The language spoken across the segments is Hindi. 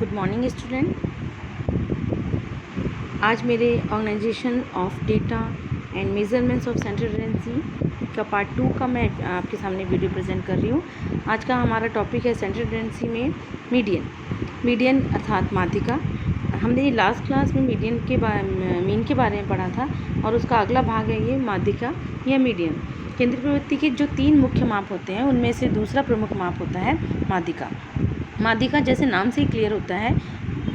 Good morning student. आज मेरे organisation of data and measurements of central tendency का पार्ट 2 का मैं आपके सामने वीडियो प्रेजेंट कर रही हूँ। आज का हमारा टॉपिक है सेंट्रल टेंडेंसी में मीडियन अर्थात माध्यिका। हमने लास्ट क्लास में मीन के बारे में पढ़ा था और उसका अगला भाग है ये माध्यिका या मीडियन। केंद्रीय प्रवृत्ति के जो 3 मुख्य माप होते हैं उनमें से दूसरा प्रमुख माप होता है माध्यिका। माध्यिका जैसे नाम से ही क्लियर होता है,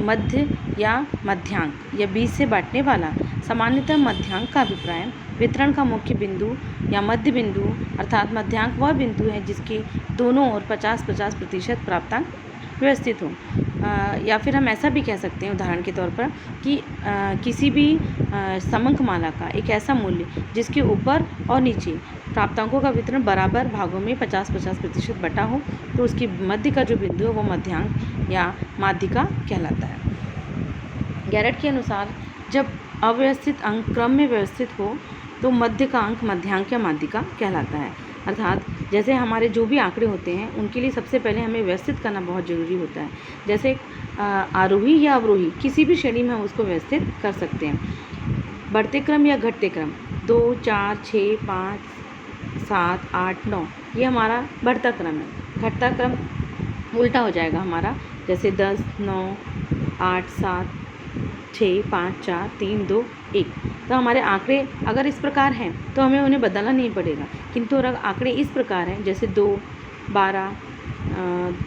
मध्य या मध्यांक या बीच से बांटने वाला। सामान्यतः मध्यांक का अभिप्राय वितरण का मुख्य बिंदु या मध्य बिंदु अर्थात मध्यांक वह बिंदु है जिसके दोनों ओर 50-50% प्राप्तांक व्यवस्थित हो। या फिर हम ऐसा भी कह सकते हैं उदाहरण के तौर पर कि किसी भी समंक माला का एक ऐसा मूल्य जिसके ऊपर और नीचे प्राप्तांकों का वितरण बराबर भागों में 50-50% बटा हो, तो उसकी मध्य का जो बिंदु है वो मध्यांक या माध्यिका कहलाता है। गैरेट के अनुसार जब अव्यवस्थित अंक क्रम में व्यवस्थित हो तो मध्य का अंक मध्यांक या माध्यिका कहलाता है। अर्थात जैसे हमारे जो भी आंकड़े होते हैं उनके लिए सबसे पहले हमें व्यवस्थित करना बहुत ज़रूरी होता है। जैसे आरोही या अवरोही किसी भी श्रेणी में हम उसको व्यवस्थित कर सकते हैं। बढ़ते क्रम या घटते क्रम 2, 4, 6, 5, 7, 8, 9 ये हमारा बढ़ता क्रम है। घटता क्रम उल्टा हो जाएगा हमारा, जैसे 10, 9, 8, 7, 6, 5, 4, 3, 2, 1। तो हमारे आंकड़े अगर इस प्रकार हैं तो हमें उन्हें बदलना नहीं पड़ेगा, किंतु अगर आंकड़े इस प्रकार हैं जैसे 2, 12,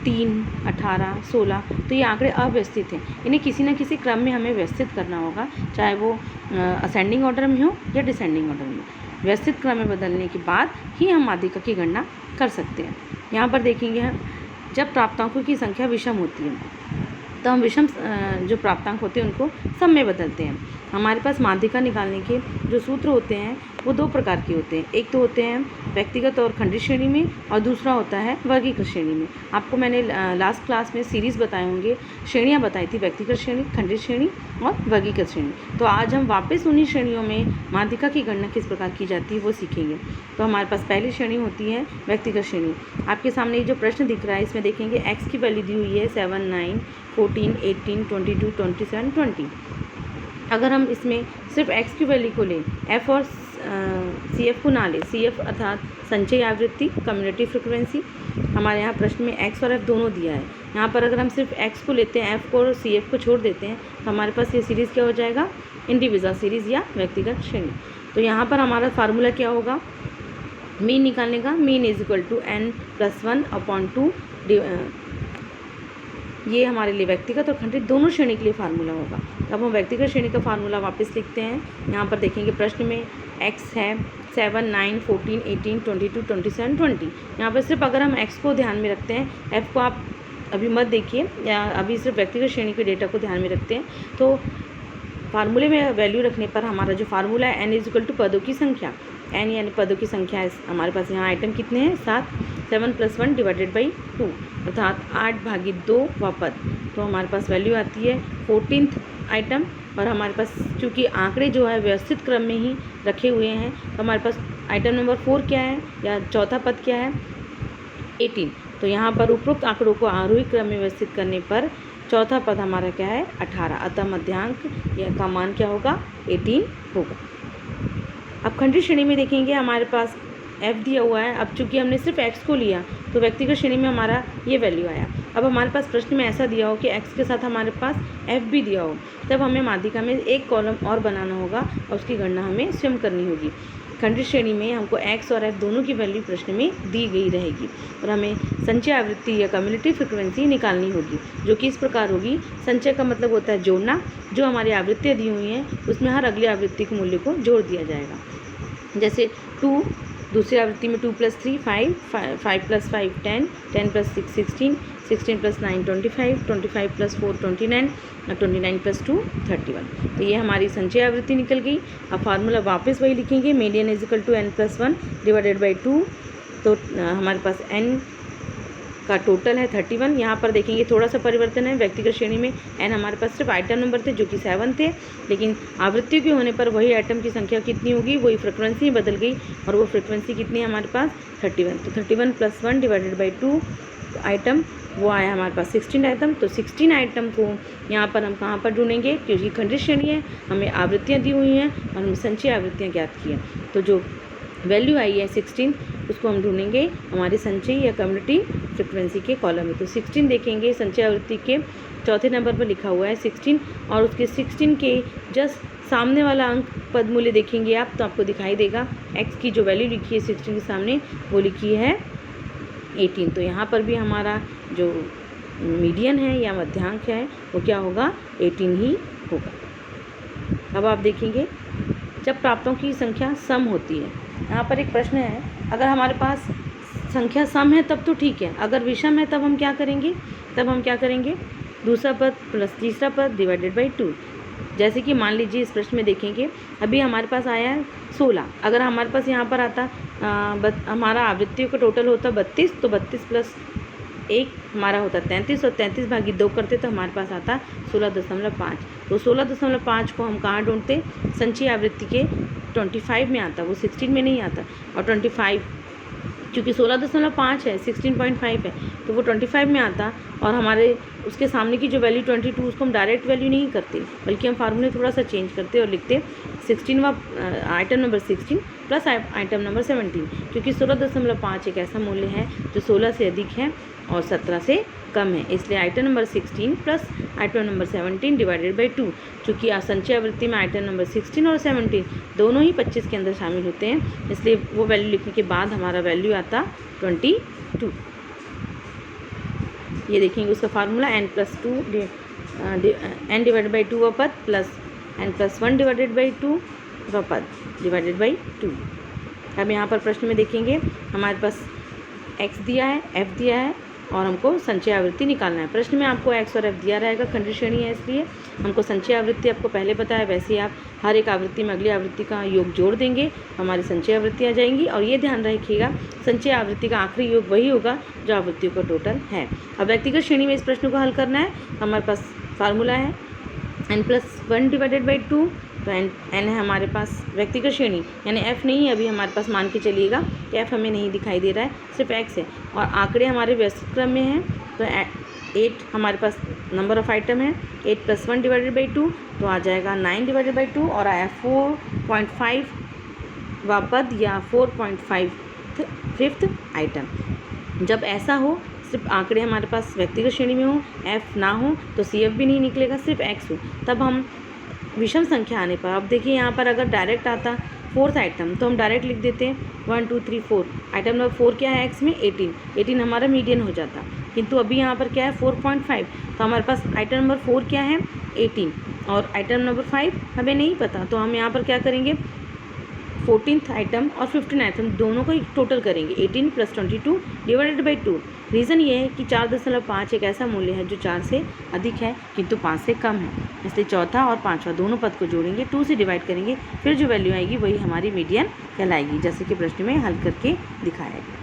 3, 18, 16 तो ये आंकड़े अव्यवस्थित हैं। इन्हें किसी न किसी क्रम में हमें व्यवस्थित करना होगा, चाहे वो असेंडिंग ऑर्डर में हो या डिसेंडिंग ऑर्डर में। व्यवस्थित क्रम में बदलने के बाद ही हम माध्यिका की गणना कर सकते हैं। यहाँ पर देखेंगे हम जब प्राप्तांकों की संख्या विषम होती है तो हम विषम जो प्राप्तांक होते हैं उनको सम में बदलते हैं। हमारे पास माध्यिका निकालने के जो सूत्र होते हैं वो 2 प्रकार के होते हैं। एक तो होते हैं व्यक्तिगत और खंडित श्रेणी में और दूसरा होता है वर्गीकृत श्रेणी में। आपको मैंने लास्ट क्लास में सीरीज़ बताए होंगे, श्रेणियाँ बताई थी, व्यक्तिगत श्रेणी, खंडित श्रेणी और वर्गीकृत श्रेणी। तो आज हम वापस उन्हीं श्रेणियों में माध्यिका की गणना किस प्रकार की जाती है वो सीखेंगे। तो हमारे पास पहली श्रेणी होती है व्यक्तिगत श्रेणी। आपके सामने ये जो प्रश्न दिख रहा है इसमें देखेंगे एक्स की वैल्यू दी हुई है 7, 9, 14, 18, 22, 27, 20। अगर हम इसमें सिर्फ x की वैल्यू को लें, f और CF को ना लें, CF अर्थात संचय आवृत्ति कम्युनिटी फ्रिक्वेंसी, हमारे यहाँ प्रश्न में x और f दोनों दिया है। यहाँ पर अगर हम सिर्फ x को लेते हैं, f को और CF को छोड़ देते हैं तो हमारे पास ये सीरीज़ क्या हो जाएगा, इंडिविजुअल सीरीज़ या व्यक्तिगत श्रेणी। तो यहाँ पर हमारा फार्मूला क्या होगा मीन निकालने का, mean is equal to n+1/2। ये हमारे लिए व्यक्तिगत और खंडित दोनों श्रेणी के लिए फार्मूला होगा। अब हम व्यक्तिगत श्रेणी का फार्मूला वापस लिखते हैं। यहाँ पर देखेंगे प्रश्न में x है 7, 9, 14, 18, 22, 27, 20। यहाँ पर सिर्फ अगर हम x को ध्यान में रखते हैं, f को आप अभी मत देखिए या अभी सिर्फ व्यक्तिगत श्रेणी के डेटा को ध्यान में रखते हैं, तो फार्मूले में वैल्यू रखने पर हमारा जो फार्मूला है n इज इक्वल टू पदों की संख्या, n यानी पदों की संख्या है। हमारे पास यहाँ आइटम कितने हैं 7, 7+1 डिवाइडेड बाई 2 अर्थात 8/2 व पद। तो हमारे पास वैल्यू आती है 14th आइटम। और हमारे पास चूँकि आंकड़े जो है व्यवस्थित क्रम में ही रखे हुए हैं तो हमारे पास आइटम नंबर 4 क्या है या चौथा पद क्या है 18। तो यहाँ पर उपरोक्त आंकड़ों को आरोही क्रम में व्यवस्थित करने पर चौथा पद हमारा क्या है 18, अतः मध्यांक का मान क्या होगा 18 होगा। अब खंडित श्रेणी में देखेंगे हमारे पास f दिया हुआ है। अब चूंकि हमने सिर्फ x को लिया तो व्यक्तिगत श्रेणी में हमारा ये वैल्यू आया। अब हमारे पास प्रश्न में ऐसा दिया हो कि x के साथ हमारे पास f भी दिया हो, तब हमें माध्यिका में एक कॉलम और बनाना होगा और उसकी गणना हमें स्वयं करनी होगी। खंडित श्रेणी में हमको x और f दोनों की वैल्यू प्रश्न में दी गई रहेगी और हमें संचय आवृत्ति या कम्युनिटी फ्रिक्वेंसी निकालनी होगी, जो कि इस प्रकार होगी। संचय का मतलब होता है जोड़ना, जो हमारी आवृत्तियाँ दी हुई हैं उसमें हर अगली आवृत्ति के मूल्य को जोड़ दिया जाएगा। जैसे 2 दूसरी आवृत्ति में 2 + 3 5, 5 + 5 10, 10 + 6 16, 16 + 9 25, 25 + 4 29 और 29 + 2 31। तो ये हमारी संचय आवृत्ति निकल गई। अब फार्मूला वापस वही लिखेंगे, median is equal to n+1 divided by 2। तो हमारे पास n का टोटल है 31। यहाँ पर देखेंगे थोड़ा सा परिवर्तन है, व्यक्तिगत श्रेणी में n हमारे पास सिर्फ आइटम नंबर थे जो कि 7 थे, लेकिन आवृत्तियों के होने पर वही आइटम की संख्या कितनी होगी, वही फ्रिक्वेंसी बदल गई और वो फ्रिक्वेंसी कितनी है हमारे पास 31। तो 31 + 1 डिवाइडेड बाई 2 आइटम वो आया हमारे पास 16 आइटम। तो 16 आइटम को यहाँ पर हम कहाँ पर ढूंढेंगे, क्योंकि खंडित श्रेणी है, हमें आवृत्तियाँ दी हुई हैं और हमने संचयी आवृत्तियाँ ज्ञात की हैं। तो जो वैल्यू आई है 16, उसको हम ढूंढेंगे हमारे संचयी या कम्युनिटी फ्रिक्वेंसी के कॉलम में। तो 16 देखेंगे, संचयी आवृत्ति के चौथे नंबर पर लिखा हुआ है 16, और उसके 16 के जस्ट सामने वाला अंक पद मूल्य देखेंगे आप, तो आपको दिखाई देगा x की जो वैल्यू लिखी है 16 के सामने वो लिखी है 18। तो यहाँ पर भी हमारा जो मीडियन है या मध्यांक है वो क्या होगा, 18 ही होगा। अब आप देखेंगे जब प्राप्तों की संख्या सम होती है, यहाँ पर एक प्रश्न है, अगर हमारे पास संख्या सम है तब तो ठीक है, अगर विषम है तब हम क्या करेंगे, दूसरा पद प्लस तीसरा पद डिवाइडेड बाई 2। जैसे कि मान लीजिए इस प्रश्न में देखेंगे, अभी हमारे पास आया है 16, अगर हमारे पास यहाँ पर आता हमारा आवृत्तियों का टोटल होता 32, तो 32 प्लस 1 हमारा होता 33, और 33 भागी 2 करते तो हमारे पास आता 16.5। तो 16.5 को हम कहाँ ढूंढते, संचयी आवृत्ति के 25 में आता, वो 16 में नहीं आता। और 25 क्योंकि 16.5 है, 16.5 है, तो वो 25 में आता, और हमारे उसके सामने की जो वैल्यू 22, उसको हम डायरेक्ट वैल्यू नहीं करते, बल्कि हम फार्मूले थोड़ा सा चेंज करते और लिखते 16वां item number 16 plus item number 17, क्योंकि 16.5 एक ऐसा मूल्य है जो 16 से अधिक है और 17 से कम है, इसलिए item number 16 plus item number 17 divided by 2। चूँकि संचयी आवृत्ति में आइटम नंबर 16 और 17 दोनों ही 25 के अंदर शामिल होते हैं, इसलिए वो वैल्यू लिखने के बाद हमारा वैल्यू आता 22। ये देखेंगे उसका फार्मूला n डिवाइडेड बाई 2 व पद प्लस n+1 डिवाइडेड बाई 2 व पद डिवाइडेड बाई 2। अब यहाँ पर प्रश्न में देखेंगे हमारे पास x दिया है, f दिया है, और हमको संचयी आवृत्ति निकालना है। प्रश्न में आपको x और f दिया रहेगा, खंडित श्रेणी है इसलिए हमको संचयी आवृत्ति आपको पहले पता है, वैसे ही आप हर एक आवृत्ति में अगली आवृत्ति का योग जोड़ देंगे, हमारी संचयी आवृत्ति आ जाएंगी। और ये ध्यान रखिएगा संचयी आवृत्ति का आखिरी योग वही होगा जो आवृत्तियों का टोटल है। अब व्यक्तिगत श्रेणी में इस प्रश्न को हल करना है, हमारे पास फार्मूला है n+1 डिवाइडेड बाई 2। तो n है हमारे पास व्यक्तिगत श्रेणी, यानी f नहीं है अभी हमारे पास, मान के चलिएगा कि f हमें नहीं दिखाई दे रहा है, सिर्फ x है, और आंकड़े हमारे व्यस्त क्रम में हैं। तो 8 हमारे पास नंबर ऑफ आइटम है, 8+1 डिवाइडेड बाई 2 तो आ जाएगा 9 डिवाइडेड बाई 2, और आया 4.5 वा पद या 4.5 आइटम। जब ऐसा हो, सिर्फ आंकड़े हमारे पास व्यक्तिगत श्रेणी में हो, f ना हो तो CF भी नहीं निकलेगा, सिर्फ x हो, तब हम विषम संख्या आने पर, अब देखिए यहाँ पर अगर डायरेक्ट आता 4th आइटम तो हम डायरेक्ट लिख देते हैं 1 2 3 4। आइटम नंबर 4 क्या है x में, 18 हमारा मीडियन हो जाता, किंतु अभी यहाँ पर क्या है 4.5, तो हमारे पास आइटम नंबर 4 क्या है 18, और आइटम नंबर 5 हमें नहीं पता, तो हम यहाँ पर क्या करेंगे 14th आइटम और 15th आइटम दोनों को टोटल करेंगे, 18 + 22 डिवाइडेड बाई 2। रीज़न ये है कि 4.5 एक ऐसा मूल्य है जो 4 से अधिक है किंतु 5 से कम है, इसलिए चौथा और पांचवा दोनों पद को जोड़ेंगे, 2 से डिवाइड करेंगे, फिर जो वैल्यू आएगी वही हमारी मीडियन कहलाएगी, जैसे कि प्रश्न में हल करके दिखाया गया।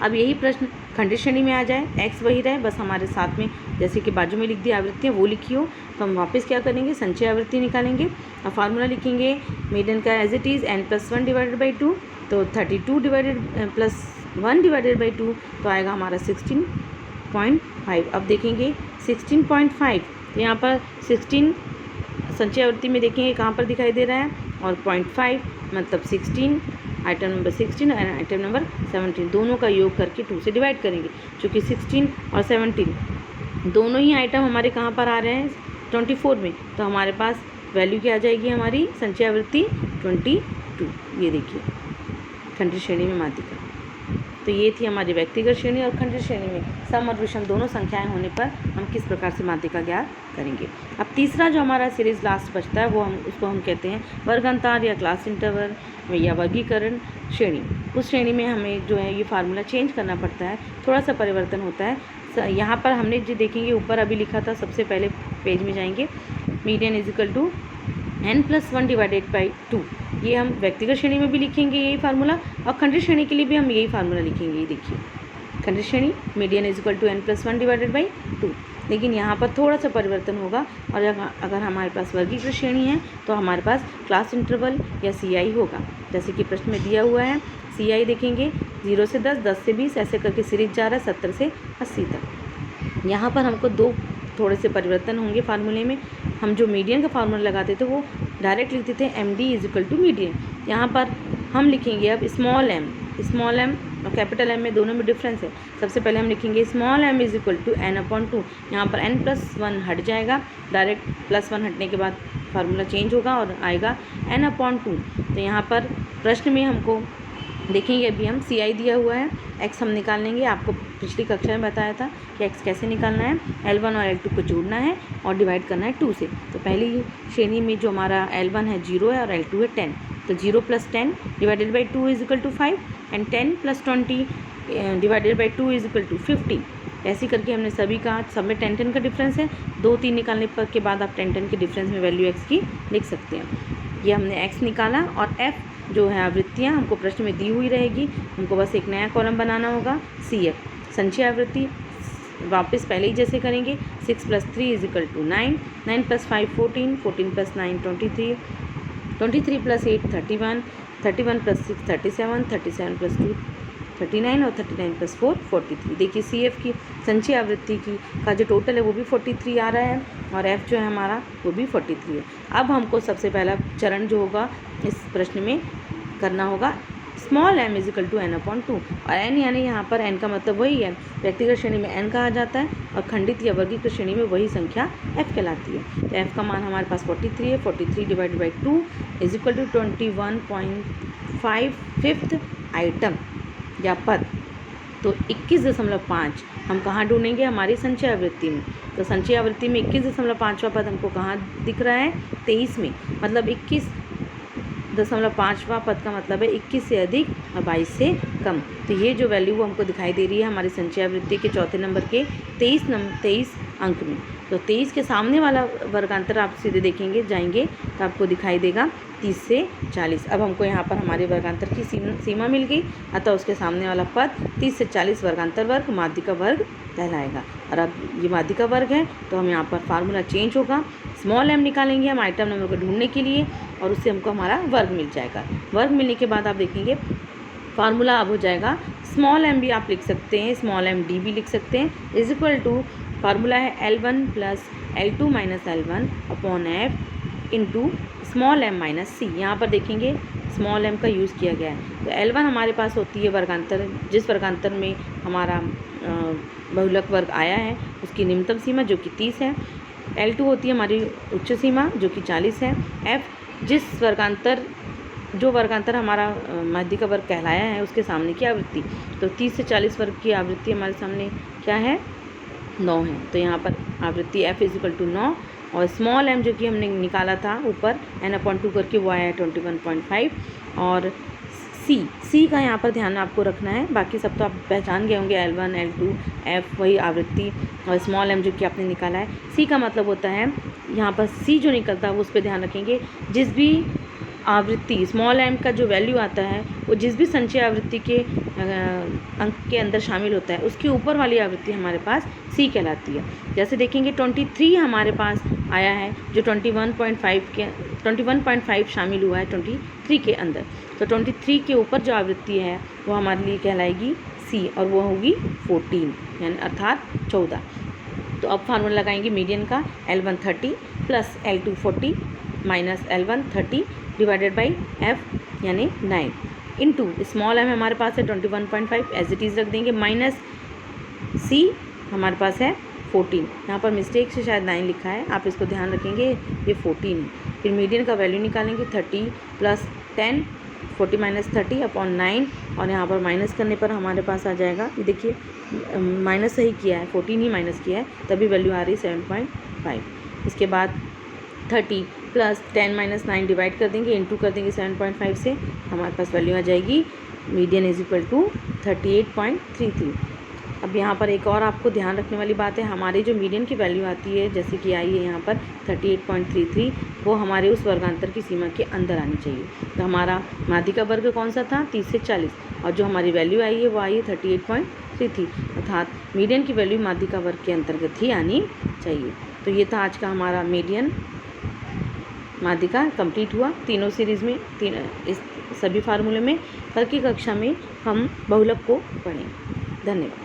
अब यही प्रश्न खंडित श्रेणी में आ जाए, x वही रहे, बस हमारे साथ में जैसे कि बाजू में लिख दी आवृत्तियाँ वो लिखी हो, तो हम वापस क्या करेंगे संचयी आवृत्ति निकालेंगे और फार्मूला लिखेंगे मीडियन का as it is n+1 divided by 2, तो 32 डिवाइडेड +1 डिवाइडेड बाई 2 तो आएगा हमारा 16.5। अब देखेंगे 16.5, तो यहाँ पर 16 संचयी आवृत्ति में देखेंगे कहाँ पर दिखाई दे रहा है, और 0.5 मतलब 16, आइटम नंबर 16 और आइटम नंबर 17 दोनों का योग करके 2 से डिवाइड करेंगे, क्योंकि 16 और 17 दोनों ही आइटम हमारे कहाँ पर आ रहे हैं 24 में, तो हमारे पास वैल्यू क्या आ जाएगी हमारी संचयी आवृत्ति 22। ये देखिए खंडित श्रेणी में माध्यिका। तो ये थी हमारी व्यक्तिगत श्रेणी और खंडित श्रेणी में सम और विषम दोनों संख्याएं होने पर हम किस प्रकार से माध्यिका ज्ञात करेंगे। अब तीसरा जो हमारा सीरीज लास्ट बचता है वो उसको हम कहते हैं वर्गांतर या क्लास इंटरवल या वर्गीकरण श्रेणी। उस श्रेणी में हमें जो है ये फार्मूला चेंज करना पड़ता है, थोड़ा सा परिवर्तन होता है। यहाँ पर हमने जो देखेंगे ऊपर अभी लिखा था, सबसे पहले पेज में जाएंगे, मीडियन = n+1 डिवाइडेड बाई 2। ये हम व्यक्तिगत श्रेणी में भी लिखेंगे यही फार्मूला, और खंडित श्रेणी के लिए भी हम यही फार्मूला लिखेंगे। ये देखिए खंडित श्रेणी मीडियन = n+1 डिवाइडेड बाई 2, लेकिन यहाँ पर थोड़ा सा परिवर्तन होगा, और अगर हमारे पास वर्गीकृत श्रेणी है तो हमारे पास क्लास इंटरवल या CI होगा, जैसे कि प्रश्न में दिया हुआ है। CI देखेंगे 0 से 10, 10 से 20, ऐसे करके सीरीज जा रहा है 70 से 80 तक। यहाँ पर हमको दो थोड़े से परिवर्तन होंगे फार्मूले में। हम जो मीडियन का फार्मूला लगाते थे वो डायरेक्ट लिखते थे MD is equal to median. यहाँ पर हम लिखेंगे अब स्मॉल m और कैपिटल M में दोनों में डिफरेंस है। सबसे पहले हम लिखेंगे small m is equal to n/2। यहाँ पर n+1 हट जाएगा, डायरेक्ट +1 हटने के बाद फार्मूला चेंज होगा और आएगा n/2। तो यहाँ पर प्रश्न में हमको देखेंगे, अभी हम CI दिया हुआ है, x हम निकाल लेंगे। आपको पिछली कक्षा में बताया था कि x कैसे निकालना है। L1 और L2 को जोड़ना है और डिवाइड करना है 2 से। तो पहली श्रेणी में जो हमारा L1 है 0 है और L2 है 10। तो 0 + 10 divided by 2 is equal to 5 and 10 + 20 divided by 2 is equal to 50। ऐसे करके हमने सभी का, सब में 10 का डिफरेंस है। 2 3 निकालने पर के बाद आप 10 के डिफरेंस में वैल्यू x की लिख सकते हैं। ये हमने x निकाला और f जो है आवृत्तियाँ हमको प्रश्न में दी हुई रहेगी। हमको बस एक नया कॉलम बनाना होगा, CF संचय आवृत्ति। वापस पहले ही जैसे करेंगे, 6 + 3 इज इक्वल टू 9, 9 + 5 14, 14 + 9 23, 23 + 8 31, 31 + 6 37, 37 + 2 39 और 39 + 4 43। देखिए CF की संचय आवृत्ति की का जो टोटल है वो भी 43 आ रहा है और F जो है हमारा वो भी 43 है। अब हमको सबसे पहला चरण जो होगा इस प्रश्न में करना होगा small m is equal to n/2। और n यानी यहाँ पर n का मतलब वही है, व्यक्तिगत श्रेणी में n कहा जाता है और खंडित या वर्गीकृत श्रेणी में वही संख्या f कहलाती है। तो f का मान हमारे पास 43 है। 43 divided by 2 is equal to 21.5 fifth item या पद। तो 21.5 हम कहाँ ढूंढेंगे, हमारी संचय आवृत्ति में। तो संचय आवृत्ति में 21.5वां पद हमको कहाँ दिख रहा है, 23 में। मतलब 21.5वां पद का मतलब है 21 से अधिक और 22 से कम। तो ये जो वैल्यू हमको दिखाई दे रही है हमारी संचय आवृत्ति के चौथे नंबर के 23 अंक में। तो 23 के सामने वाला वर्गांतर आप सीधे देखेंगे जाएंगे तो आपको दिखाई देगा 30 से 40। अब हमको यहाँ पर हमारे वर्गांतर की सीमा मिल गई, अतः उसके सामने वाला पद 30 से 40 वर्गांतर वर्ग माध्यिका वर्ग कहलाएगा। और अब ये माध्यिका वर्ग है तो हम यहाँ पर फार्मूला चेंज होगा। स्मॉल m निकालेंगे हम आइटम नंबर को ढूंढने के लिए और उससे हमको हमारा वर्ग मिल जाएगा। वर्ग मिलने के बाद आप देखेंगे फार्मूला अब हो जाएगा, स्मॉल m भी आप लिख सकते हैं, स्मॉल m d भी लिख सकते हैं, इज इक्वल टू फार्मूला है L1 + L2 - L1 upon F into small m - c। यहाँ पर देखेंगे स्मॉल m का यूज़ किया गया है। तो L1 हमारे पास होती है वर्गांतर, जिस वर्गांतर में हमारा बहुलक वर्ग आया है उसकी निम्नतम सीमा जो कि 30 है। L2 होती है हमारी उच्च सीमा जो कि 40 है। F जो वर्गांतर हमारा माध्यिका वर्ग कहलाया है उसके सामने की आवृत्ति। तो 30 से 40 वर्ग की आवृत्ति हमारे सामने क्या है, 9 है। तो यहाँ पर आवृत्ति F इज इक्वल टू 9 और स्मॉल m जो कि हमने निकाला था ऊपर n/2 करके वो आया 21.5। और C का यहाँ पर ध्यान आपको रखना है, बाकी सब तो आप पहचान गए होंगे, L1 L2 F वही आवृत्ति और स्मॉल m जो कि आपने निकाला है। C का मतलब होता है यहाँ पर C जो निकलता है वो उस पर ध्यान रखेंगे, जिस भी आवृत्ति स्मॉल m का जो वैल्यू आता है वो जिस भी संचय आवृत्ति के अंक के अंदर शामिल होता है उसके ऊपर वाली आवृत्ति हमारे पास C कहलाती है। जैसे देखेंगे 23 हमारे पास आया है जो 21.5 शामिल हुआ है 23 के अंदर। तो 23 के ऊपर जो आवृत्ति है वो हमारे लिए कहलाएगी C और वो होगी 14 यानी अर्थात 14। तो अब फार्मूला लगाएंगे मीडियन का, L1 30 + L2 40 - L1 30 divided by F यानी 9 इंटू स्मॉल m हमारे पास है 21.5 एज इट इज़ रख देंगे, माइनस C हमारे पास है 14। यहाँ पर मिस्टेक से शायद 9 लिखा है, आप इसको ध्यान रखेंगे ये 14 है। फिर मीडियन का वैल्यू निकालेंगे 30 + 10 40 - 30 अपॉन 9 और यहाँ पर माइनस करने पर हमारे पास आ जाएगा, ये देखिए माइनस सही किया है, 14 ही माइनस किया है तभी वैल्यू आ रही है 7.5। इसके बाद 30 + 10 - 9 डिवाइड कर देंगे, इंटू कर देंगे 7.5 से, हमारे पास वैल्यू आ जाएगी मीडियन इज इक्वल टू 38.33। अब यहाँ पर एक और आपको ध्यान रखने वाली बात है, हमारी जो मीडियन की वैल्यू आती है जैसे कि आई है यहाँ पर 38.33, वो हमारे उस वर्गांतर की सीमा के अंदर आनी चाहिए। तो हमारा माध्यिका वर्ग कौन सा था, 30 से 40 और जो हमारी वैल्यू आई है वो आई है 38.33, अर्थात मीडियन की वैल्यू माध्यिका वर्ग के अंतर्गत ही आनी चाहिए। तो ये था आज का हमारा मीडियन माध्यिका कंप्लीट हुआ तीनों सीरीज़ में। इस सभी फार्मूले में। कल की कक्षा में हम बहुलक को पढ़ेंगे। धन्यवाद।